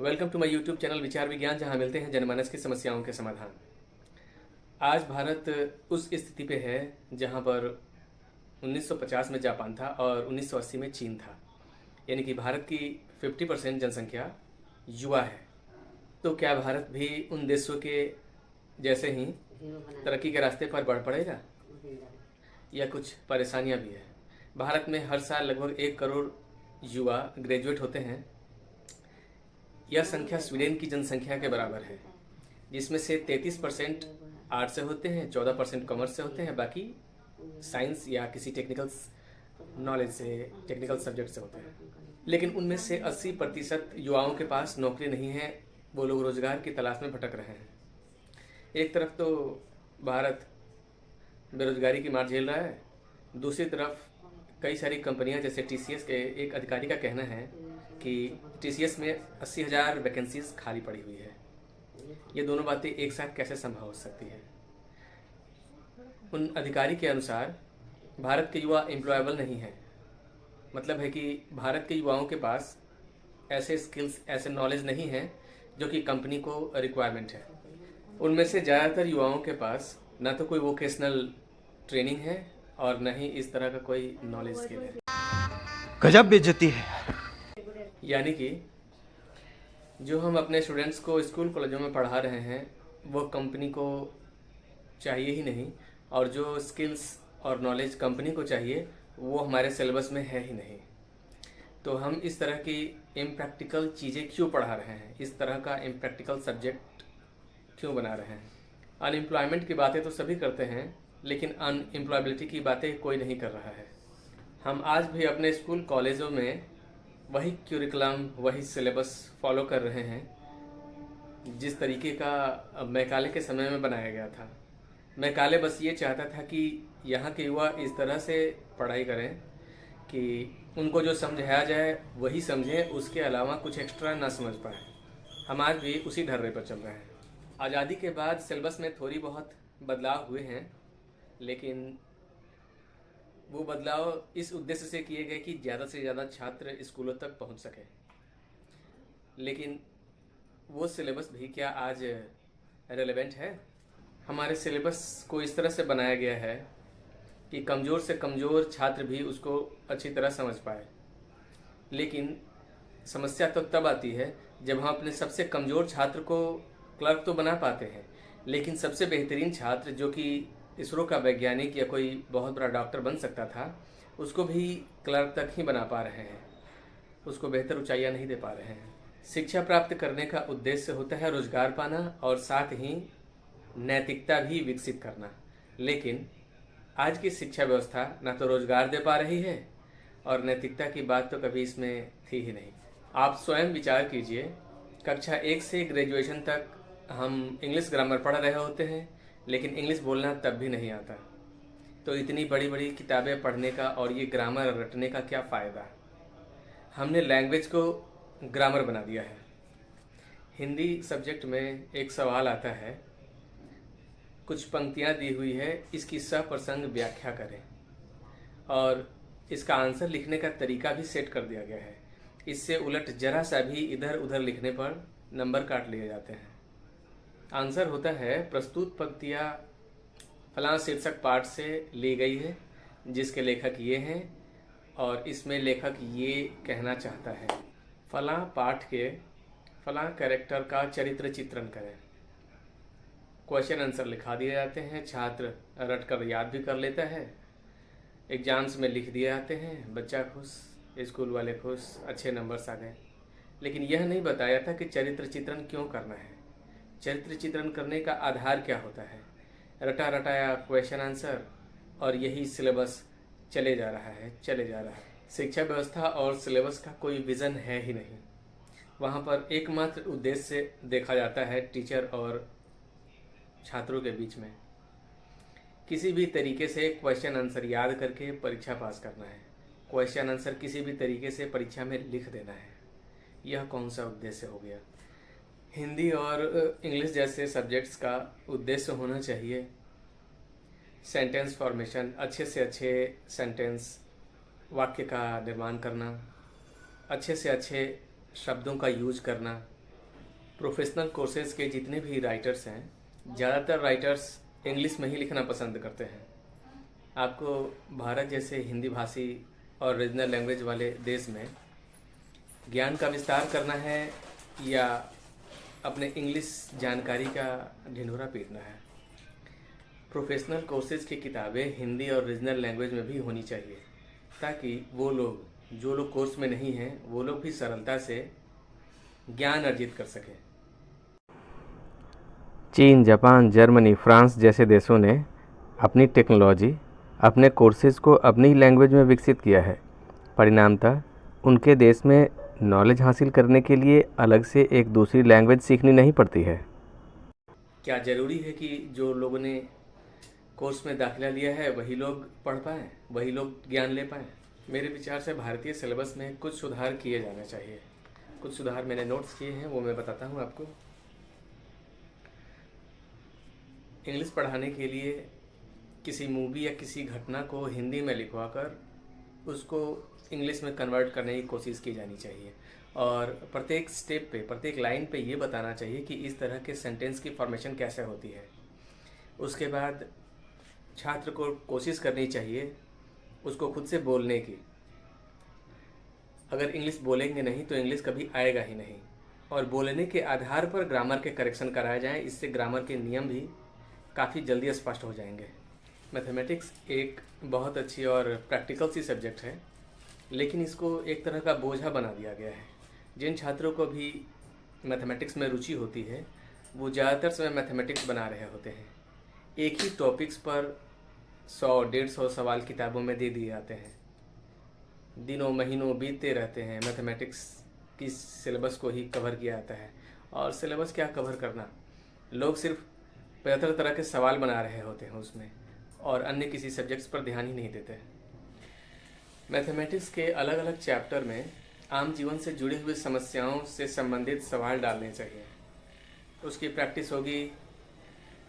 Welcome to my YouTube channel Vichar Vigyan, जहां मिलते हैं जनमानस की समस्याओं के समाधान। आज भारत उस स्थिति पे है जहां पर 1950 में जापान था और 1980 में चीन था। यानी कि भारत की 50% जनसंख्या युवा है। तो क्या भारत भी उन देशों के जैसे ही तरक्की के रास्ते पर बढ़ पड़ेगा या कुछ परेशानियां भी है? भारत में हर साल लगभग 1 करोड़ युवा ग्रेजुएट होते हैं। यह संख्या स्वीडन की जनसंख्या के बराबर है, जिसमें से 33% आर्ट से होते हैं, 14% कॉमर्स से होते हैं, बाकी साइंस या किसी टेक्निकल नॉलेज से, टेक्निकल सब्जेक्ट से होते हैं। लेकिन उनमें से 80% युवाओं के पास नौकरी नहीं है। वो लोग रोजगार की तलाश में भटक रहे हैं। एक तरफ तो भारत बेरोजगारी की मार झेल रहा है, दूसरी तरफ कई सारी कंपनियां जैसे टीसीएस के एक अधिकारी का कहना है कि टीसीएस में 80,000 वैकेंसीज खाली पड़ी हुई है। ये दोनों बातें एक साथ कैसे संभव हो सकती है? उन अधिकारी के अनुसार भारत के युवा एम्प्लॉयबल नहीं है। मतलब है कि भारत के युवाओं के पास ऐसे स्किल्स, ऐसे नॉलेज नहीं है जो कि कंपनी को रिक्वायरमेंट है। उनमें से ज़्यादातर युवाओं के पास ना तो कोई वोकेशनल ट्रेनिंग है और न ही इस तरह का कोई नॉलेज स्किल है। गजब बेइज्जती है। यानी कि जो हम अपने स्टूडेंट्स को स्कूल कॉलेजों में पढ़ा रहे हैं वो कंपनी को चाहिए ही नहीं, और जो स्किल्स और नॉलेज कंपनी को चाहिए वो हमारे सिलेबस में है ही नहीं। तो हम इस तरह की इम्प्रैक्टिकल चीज़ें क्यों पढ़ा रहे हैं? इस तरह का इम्प्रैक्टिकल सब्जेक्ट क्यों बना रहे हैं? अनएम्प्लॉयमेंट की बातें तो सभी करते हैं, लेकिन अनएम्प्लॉयबिलिटी की बातें कोई नहीं कर रहा है। हम आज भी अपने स्कूल कॉलेजों में वही क्यूरिकुलम, वही सिलेबस फॉलो कर रहे हैं जिस तरीके का मैकाले के समय में बनाया गया था। मैकाले बस ये चाहता था कि यहाँ के युवा इस तरह से पढ़ाई करें कि उनको जो समझाया जाए वही समझें, उसके अलावा कुछ एक्स्ट्रा ना समझ पाएँ। हम आज भी उसी ढर्रे पर चल रहे हैं। आज़ादी के बाद सिलेबस में थोड़ी बहुत बदलाव हुए हैं, लेकिन वो बदलाव इस उद्देश्य से किए गए कि ज़्यादा से ज़्यादा छात्र स्कूलों तक पहुंच सके। लेकिन वो सिलेबस भी क्या आज रेलेवेंट है? हमारे सिलेबस को इस तरह से बनाया गया है कि कमज़ोर से कमज़ोर छात्र भी उसको अच्छी तरह समझ पाए। लेकिन समस्या तो तब आती है जब हम अपने सबसे कमज़ोर छात्र को क्लर्क तो बना पाते हैं, लेकिन सबसे बेहतरीन छात्र जो कि इसरो का वैज्ञानिक या कोई बहुत बड़ा डॉक्टर बन सकता था, उसको भी क्लर्क तक ही बना पा रहे हैं, उसको बेहतर ऊंचाइयां नहीं दे पा रहे हैं। शिक्षा प्राप्त करने का उद्देश्य होता है रोजगार पाना और साथ ही नैतिकता भी विकसित करना। लेकिन आज की शिक्षा व्यवस्था ना तो रोजगार दे पा रही है और नैतिकता की बात तो कभी इसमें थी ही नहीं। आप स्वयं विचार कीजिए, कक्षा 1 से ग्रेजुएशन तक हम इंग्लिश ग्रामर पढ़ रहे होते हैं, लेकिन इंग्लिश बोलना तब भी नहीं आता। तो इतनी बड़ी बड़ी किताबें पढ़ने का और ये ग्रामर रटने का क्या फ़ायदा? हमने लैंग्वेज को ग्रामर बना दिया है। हिंदी सब्जेक्ट में एक सवाल आता है, कुछ पंक्तियाँ दी हुई है, इसकी सप्रसंग व्याख्या करें, और इसका आंसर लिखने का तरीका भी सेट कर दिया गया है। इससे उलट जरा सा भी इधर उधर लिखने पर नंबर काट लिए जाते हैं। आंसर होता है, प्रस्तुत पंक्तियाँ फलां शीर्षक पाठ से ली गई है, जिसके लेखक ये हैं और इसमें लेखक ये कहना चाहता है। फलां पाठ के फलां कैरेक्टर का चरित्र चित्रण करें। क्वेश्चन आंसर लिखा दिए जाते हैं, छात्र रट कर याद भी कर लेता है, एग्जाम्स में लिख दिए जाते हैं, बच्चा खुश, स्कूल वाले खुश, अच्छे नंबर्स आ गए। लेकिन यह नहीं बताया था कि चरित्र चित्रण क्यों करना है, चरित्र चित्रण करने का आधार क्या होता है। रटा रटाया क्वेश्चन आंसर और यही सिलेबस चले जा रहा है, चले जा रहा है। शिक्षा व्यवस्था और सिलेबस का कोई विज़न है ही नहीं। वहाँ पर एकमात्र उद्देश्य देखा जाता है टीचर और छात्रों के बीच में, किसी भी तरीके से क्वेश्चन आंसर याद करके परीक्षा पास करना है, क्वेश्चन आंसर किसी भी तरीके से परीक्षा में लिख देना है। यह कौन सा उद्देश्य हो गया? हिंदी और इंग्लिश जैसे सब्जेक्ट्स का उद्देश्य होना चाहिए सेंटेंस फॉर्मेशन, अच्छे से अच्छे सेंटेंस, वाक्य का निर्माण करना, अच्छे से अच्छे शब्दों का यूज करना, प्रोफेशनल कोर्सेज के जितने भी राइटर्स हैं, ज़्यादातर राइटर्स इंग्लिश में ही लिखना पसंद करते हैं। आपको भारत जैसे हिंदी भाषी और रीजनल लैंग्वेज वाले देश में ज्ञान का विस्तार करना है या अपने इंग्लिश जानकारी का ढिंढोरा पीटना है। प्रोफेशनल कोर्सेज की किताबें हिंदी और रीजनल लैंग्वेज में भी होनी चाहिए, ताकि वो लोग जो लोग कोर्स में नहीं हैं वो लोग भी सरलता से ज्ञान अर्जित कर सकें। चीन, जापान, जर्मनी, फ्रांस जैसे देशों ने अपनी टेक्नोलॉजी अपने कोर्सेज को अपनी लैंग्वेज में विकसित किया है। परिणामतः उनके देश में नॉलेज हासिल करने के लिए अलग से एक दूसरी लैंग्वेज सीखनी नहीं पड़ती है। क्या ज़रूरी है कि जो लोगों ने कोर्स में दाखिला लिया है वही लोग पढ़ पाएँ, वही लोग ज्ञान ले पाएँ? मेरे विचार से भारतीय सिलेबस में कुछ सुधार किए जाने चाहिए। कुछ सुधार मैंने नोट्स किए हैं, वो मैं बताता हूँ आपको। इंग्लिश पढ़ाने के लिए किसी मूवी या किसी घटना को हिंदी में लिखवाकर उसको इंग्लिश में कन्वर्ट करने की कोशिश की जानी चाहिए, और प्रत्येक स्टेप पे, प्रत्येक लाइन पे ये बताना चाहिए कि इस तरह के सेंटेंस की फॉर्मेशन कैसे होती है। उसके बाद छात्र को कोशिश करनी चाहिए उसको खुद से बोलने की। अगर इंग्लिश बोलेंगे नहीं तो इंग्लिश कभी आएगा ही नहीं, और बोलने के आधार पर ग्रामर के करेक्शन कराए जाएं। इससे ग्रामर के नियम भी काफ़ी जल्दी स्पष्ट हो जाएंगे। मैथमेटिक्स एक बहुत अच्छी और प्रैक्टिकल सी सब्जेक्ट है, लेकिन इसको एक तरह का बोझा बना दिया गया है। जिन छात्रों को भी मैथमेटिक्स में रुचि होती है वो ज़्यादातर समय मैथमेटिक्स बना रहे होते हैं। एक ही टॉपिक्स पर 100-150 सवाल किताबों में दे दिए जाते हैं। दिनों महीनों बीतते रहते हैं, मैथमेटिक्स की सिलेबस को ही कवर किया जाता है। और सिलेबस क्या कवर करना, लोग सिर्फ 75 तरह के सवाल बना रहे होते हैं उसमें, और अन्य किसी सब्जेक्ट्स पर ध्यान ही नहीं देते। मैथमेटिक्स के अलग अलग चैप्टर में आम जीवन से जुड़ी हुई समस्याओं से संबंधित सवाल डालने चाहिए। उसकी प्रैक्टिस होगी,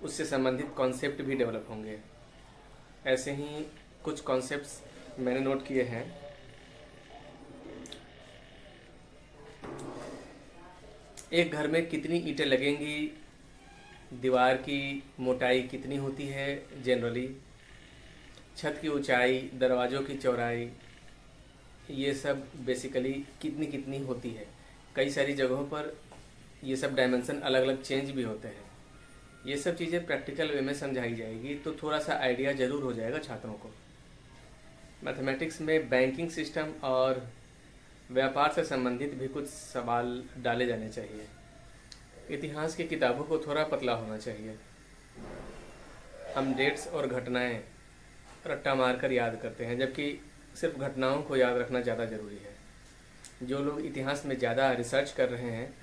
उससे संबंधित कॉन्सेप्ट भी डेवलप होंगे। ऐसे ही कुछ कॉन्सेप्ट्स मैंने नोट किए हैं। एक घर में कितनी ईंटें लगेंगी, दीवार की मोटाई कितनी होती है जनरली, छत की ऊंचाई, दरवाज़ों की चौड़ाई, ये सब बेसिकली कितनी कितनी होती है। कई सारी जगहों पर ये सब डायमेंशन अलग अलग चेंज भी होते हैं। ये सब चीज़ें प्रैक्टिकल वे में समझाई जाएगी तो थोड़ा सा आइडिया ज़रूर हो जाएगा छात्रों को। मैथमेटिक्स में बैंकिंग सिस्टम और व्यापार से संबंधित भी कुछ सवाल डाले जाने चाहिए। इतिहास की किताबों को थोड़ा पतला होना चाहिए। हम डेट्स और घटनाएं रट्टा मारकर याद करते हैं, जबकि सिर्फ घटनाओं को याद रखना ज़्यादा ज़रूरी है। जो लोग इतिहास में ज़्यादा रिसर्च कर रहे हैं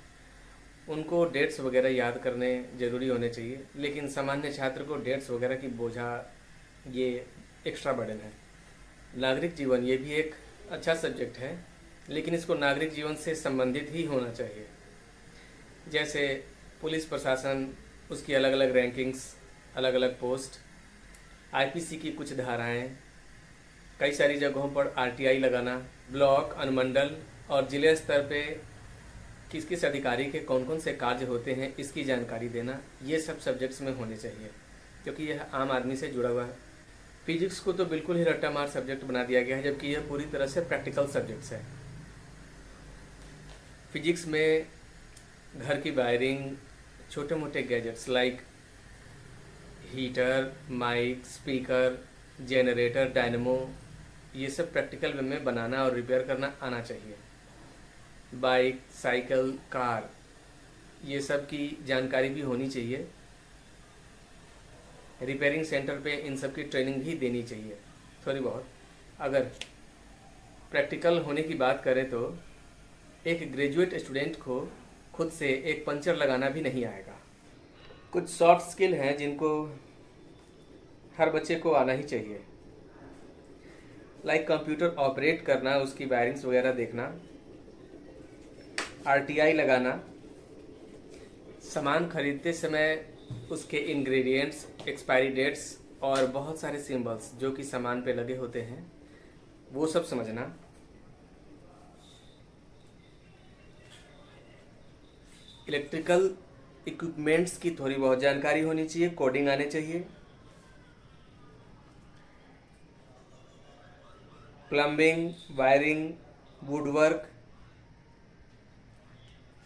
उनको डेट्स वगैरह याद करने ज़रूरी होने चाहिए, लेकिन सामान्य छात्र को डेट्स वगैरह की बोझा ये एक्स्ट्रा बर्डन है। नागरिक जीवन ये भी एक अच्छा सब्जेक्ट है, लेकिन इसको नागरिक जीवन से संबंधित ही होना चाहिए। जैसे पुलिस प्रशासन, उसकी अलग अलग रैंकिंग्स, अलग अलग पोस्ट, आईपीसी की कुछ धाराएं, कई सारी जगहों पर आरटीआई लगाना, ब्लॉक, अनुमंडल और जिले स्तर पे किस किस अधिकारी के कौन कौन से कार्य होते हैं इसकी जानकारी देना, ये सब सब्जेक्ट्स में होने चाहिए, क्योंकि यह आम आदमी से जुड़ा हुआ है। फिजिक्स को तो बिल्कुल ही रट्टा मार सब्जेक्ट बना दिया गया है, जबकि यह पूरी तरह से प्रैक्टिकल सब्जेक्ट्स है। फिजिक्स में घर की वायरिंग, छोटे मोटे gadgets like heater, mic, speaker, generator, dynamo, ये सब प्रैक्टिकल वे में बनाना और रिपेयर करना आना चाहिए। बाइक, साइकिल, कार, ये सब की जानकारी भी होनी चाहिए। रिपेयरिंग सेंटर पे इन सब की ट्रेनिंग भी देनी चाहिए थोड़ी बहुत। अगर प्रैक्टिकल होने की बात करें तो एक ग्रेजुएट स्टूडेंट को खुद से एक पंचर लगाना भी नहीं आएगा। कुछ सॉफ्ट स्किल हैं जिनको हर बच्चे को आना ही चाहिए, लाइक कंप्यूटर ऑपरेट करना, उसकी वायरिंग्स वगैरह देखना, आरटीआई लगाना, सामान खरीदते समय उसके इंग्रेडिएंट्स, एक्सपायरी डेट्स और बहुत सारे सिंबल्स जो कि सामान पे लगे होते हैं वो सब समझना। इलेक्ट्रिकल इक्विपमेंट्स की थोड़ी बहुत जानकारी होनी चाहिए, कोडिंग आने चाहिए, प्लम्बिंग, वायरिंग, वुडवर्क,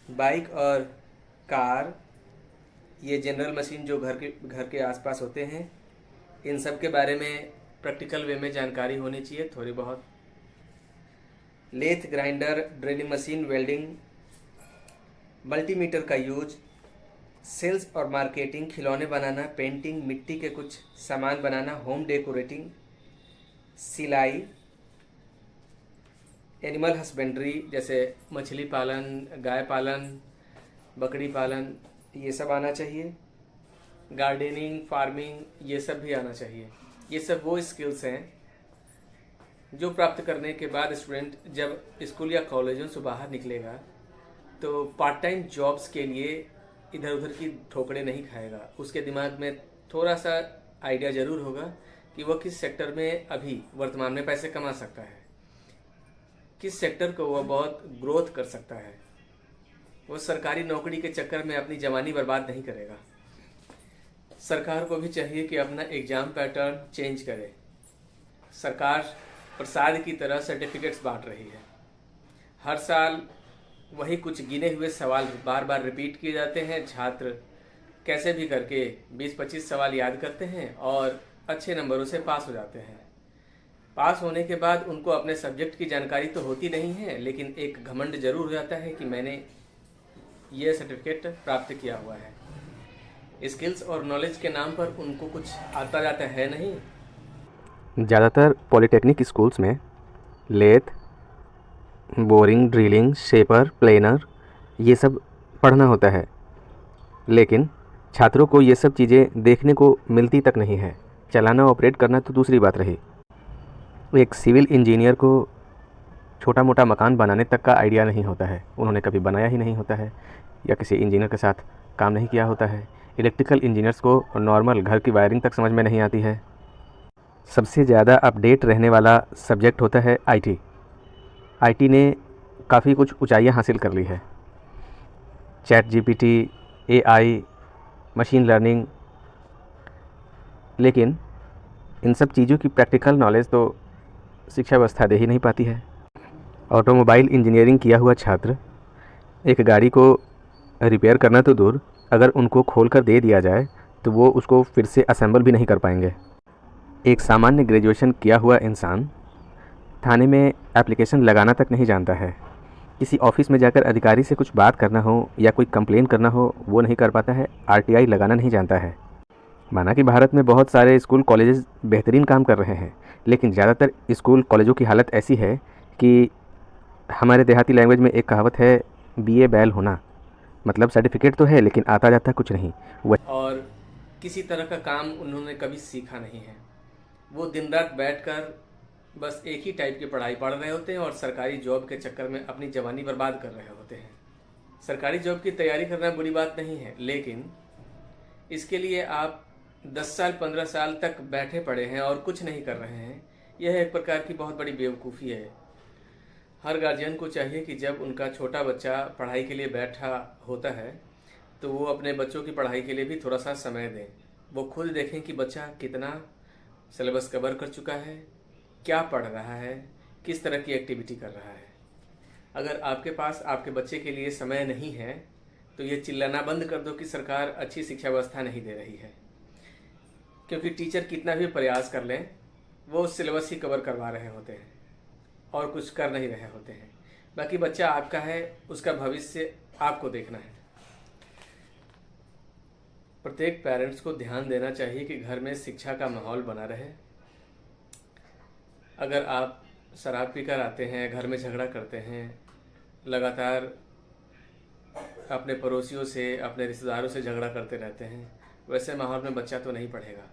बाइक और कार, ये जनरल मशीन जो घर के आसपास होते हैं, इन सब के बारे में प्रैक्टिकल वे में जानकारी होनी चाहिए थोड़ी बहुत। Lathe, grinder, drilling machine, welding, multimeter का यूज, सेल्स और मार्केटिंग, खिलौने बनाना, पेंटिंग, मिट्टी के कुछ सामान बनाना, होम डेकोरेटिंग, सिलाई, एनिमल हस्बेंड्री जैसे मछली पालन, गाय पालन, बकरी पालन, ये सब आना चाहिए, गार्डनिंग, फार्मिंग, ये सब भी आना चाहिए। ये सब वो स्किल्स हैं जो प्राप्त करने के बाद स्टूडेंट जब स्कूल या कॉलेजों से बाहर निकलेगा तो पार्ट टाइम जॉब्स के लिए इधर उधर की ठोकरें नहीं खाएगा। उसके दिमाग में थोड़ा सा आइडिया ज़रूर होगा कि वह किस सेक्टर में अभी वर्तमान में पैसे कमा सकता है, किस सेक्टर को वह बहुत ग्रोथ कर सकता है। वो सरकारी नौकरी के चक्कर में अपनी जवानी बर्बाद नहीं करेगा। सरकार को भी चाहिए कि अपना एग्ज़ाम पैटर्न चेंज करे। सरकार प्रसाद की तरह सर्टिफिकेट्स बांट रही है। हर साल वही कुछ गिने हुए सवाल बार बार रिपीट किए जाते हैं। छात्र कैसे भी करके 20-25 सवाल याद करते हैं और अच्छे नंबरों से पास हो जाते हैं। पास होने के बाद उनको अपने सब्जेक्ट की जानकारी तो होती नहीं है, लेकिन एक घमंड जरूर हो जाता है कि मैंने ये सर्टिफिकेट प्राप्त किया हुआ है। स्किल्स और नॉलेज के नाम पर उनको कुछ आता जाता है नहीं। ज़्यादातर पॉलिटेक्निक स्कूल्स में lathe, boring, drilling, shaper, planer ये सब पढ़ना होता है, लेकिन छात्रों को ये सब चीज़ें देखने को मिलती तक नहीं है। चलाना, ऑपरेट करना तो दूसरी बात रही। एक सिविल इंजीनियर को छोटा मोटा मकान बनाने तक का आइडिया नहीं होता है, उन्होंने कभी बनाया ही नहीं होता है या किसी इंजीनियर के साथ काम नहीं किया होता है। इलेक्ट्रिकल इंजीनियर्स को नॉर्मल घर की वायरिंग तक समझ में नहीं आती है। सबसे ज़्यादा अपडेट रहने वाला सब्जेक्ट होता है आईटी। आईटी ने काफ़ी कुछ ऊंचाइयां हासिल कर ली है। Chat GPT, AI, machine learning, लेकिन इन सब चीज़ों की प्रैक्टिकल नॉलेज तो शिक्षा व्यवस्था दे ही नहीं पाती है। ऑटोमोबाइल इंजीनियरिंग किया हुआ छात्र एक गाड़ी को रिपेयर करना तो दूर, अगर उनको खोल कर दे दिया जाए तो वो उसको फिर से असेंबल भी नहीं कर पाएंगे। एक सामान्य ग्रेजुएशन किया हुआ इंसान थाने में एप्लीकेशन लगाना तक नहीं जानता है। किसी ऑफिस में जाकर अधिकारी से कुछ बात करना हो या कोई कंप्लेन करना हो वो नहीं कर पाता है। आरटीआई लगाना नहीं जानता है। माना कि भारत में बहुत सारे स्कूल कॉलेजेस बेहतरीन काम कर रहे हैं, लेकिन ज़्यादातर स्कूल कॉलेजों की हालत ऐसी है कि हमारे देहाती लैंग्वेज में एक कहावत है, बीए बैल होना, मतलब सर्टिफिकेट तो है लेकिन आता जाता कुछ नहीं। और किसी तरह का काम उन्होंने कभी सीखा नहीं है। वो दिन रात बैठकर बस एक ही टाइप की पढ़ाई पढ़ रहे होते हैं और सरकारी जॉब के चक्कर में अपनी जवानी बर्बाद कर रहे होते हैं। सरकारी जॉब की तैयारी करना बुरी बात नहीं है, लेकिन इसके लिए आप 10 साल 15 साल तक बैठे पड़े हैं और कुछ नहीं कर रहे हैं, यह एक प्रकार की बहुत बड़ी बेवकूफ़ी है। हर गार्जियन को चाहिए कि जब उनका छोटा बच्चा पढ़ाई के लिए बैठा होता है तो वो अपने बच्चों की पढ़ाई के लिए भी थोड़ा सा समय दें। वो खुद देखें कि बच्चा कितना सिलेबस कवर कर चुका है, क्या पढ़ रहा है, किस तरह की एक्टिविटी कर रहा है। अगर आपके पास आपके बच्चे के लिए समय नहीं है तो ये चिल्लाना बंद कर दो कि सरकार अच्छी शिक्षा व्यवस्था नहीं दे रही है, क्योंकि टीचर कितना भी प्रयास कर लें वो सिलेबस ही कवर करवा रहे होते हैं और कुछ कर नहीं रहे होते हैं। बाकी बच्चा आपका है, उसका भविष्य आपको देखना है। प्रत्येक पेरेंट्स को ध्यान देना चाहिए कि घर में शिक्षा का माहौल बना रहे। अगर आप शराब पीकर आते हैं, घर में झगड़ा करते हैं, लगातार अपने पड़ोसियों से, अपने रिश्तेदारों से झगड़ा करते रहते हैं, वैसे माहौल में बच्चा तो नहीं पढ़ेगा।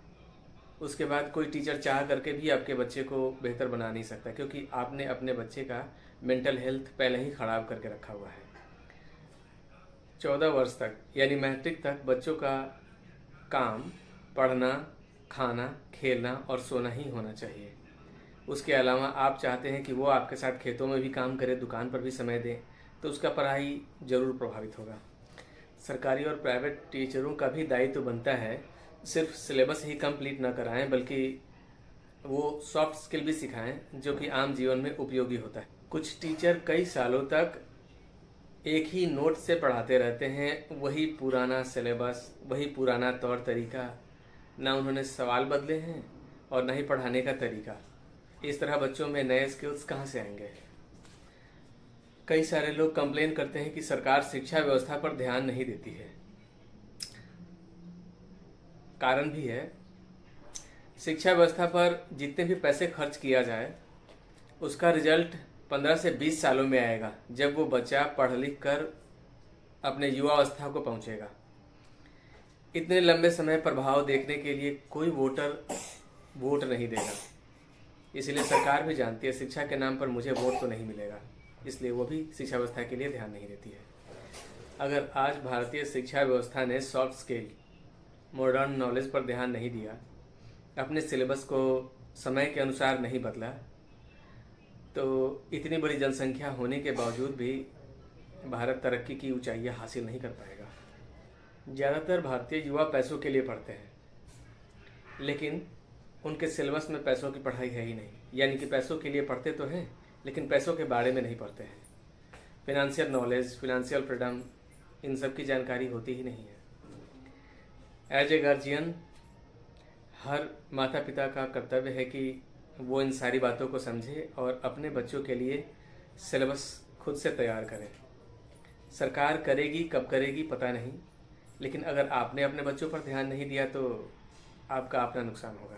उसके बाद कोई टीचर चाह करके भी आपके बच्चे को बेहतर बना नहीं सकता, क्योंकि आपने अपने बच्चे का मेंटल हेल्थ पहले ही ख़राब करके रखा हुआ है। 14 वर्ष तक यानी मैट्रिक तक बच्चों का काम पढ़ना, खाना, खेलना और सोना ही होना चाहिए। उसके अलावा आप चाहते हैं कि वो आपके साथ खेतों में भी काम करे, दुकान पर भी समय दें, तो उसका पढ़ाई ज़रूर प्रभावित होगा। सरकारी और प्राइवेट टीचरों का भी दायित्व बनता है सिर्फ सिलेबस ही कंप्लीट ना कराएं, बल्कि वो सॉफ्ट स्किल भी सिखाएं जो कि आम जीवन में उपयोगी होता है। कुछ टीचर कई सालों तक एक ही नोट से पढ़ाते रहते हैं, वही पुराना सिलेबस, वही पुराना तौर तरीका, ना उन्होंने सवाल बदले हैं और ना ही पढ़ाने का तरीका। इस तरह बच्चों में नए स्किल्स कहाँ से आएंगे। कई सारे लोग कंप्लेन करते हैं कि सरकार शिक्षा व्यवस्था पर ध्यान नहीं देती है। कारण भी है, शिक्षा व्यवस्था पर जितने भी पैसे खर्च किया जाए उसका रिजल्ट 15 से 20 सालों में आएगा, जब वो बच्चा पढ़ लिख कर अपने युवावस्था को पहुंचेगा। इतने लंबे समय प्रभाव देखने के लिए कोई वोटर वोट नहीं देगा। इसलिए सरकार भी जानती है शिक्षा के नाम पर मुझे वोट तो नहीं मिलेगा, इसलिए वो भी शिक्षा व्यवस्था के लिए ध्यान नहीं देती है। अगर आज भारतीय शिक्षा व्यवस्था ने सॉफ्ट स्किल, मॉडर्न नॉलेज पर ध्यान नहीं दिया, अपने सिलेबस को समय के अनुसार नहीं बदला, तो इतनी बड़ी जनसंख्या होने के बावजूद भी भारत तरक्की की ऊंचाइयां हासिल नहीं कर पाएगा। ज़्यादातर भारतीय युवा पैसों के लिए पढ़ते हैं, लेकिन उनके सिलेबस में पैसों की पढ़ाई है ही नहीं। यानी कि पैसों के लिए पढ़ते तो हैं, लेकिन पैसों के बारे में नहीं पढ़ते हैं। फिनंशियल नॉलेज, फिनंशियल फ्रीडम, इन सब की जानकारी होती ही नहीं है। एज ए गार्जियन, हर माता पिता का कर्तव्य है कि वो इन सारी बातों को समझे और अपने बच्चों के लिए सिलेबस खुद से तैयार करें। सरकार करेगी, कब करेगी पता नहीं, लेकिन अगर आपने अपने बच्चों पर ध्यान नहीं दिया तो आपका अपना नुकसान होगा।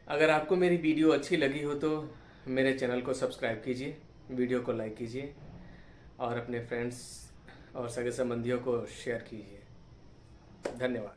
अगर आपको मेरी वीडियो अच्छी लगी हो तो मेरे चैनल को सब्सक्राइब कीजिए, वीडियो को लाइक कीजिए और अपने फ्रेंड्स और सगे संबंधियों को शेयर कीजिए। धन्यवाद।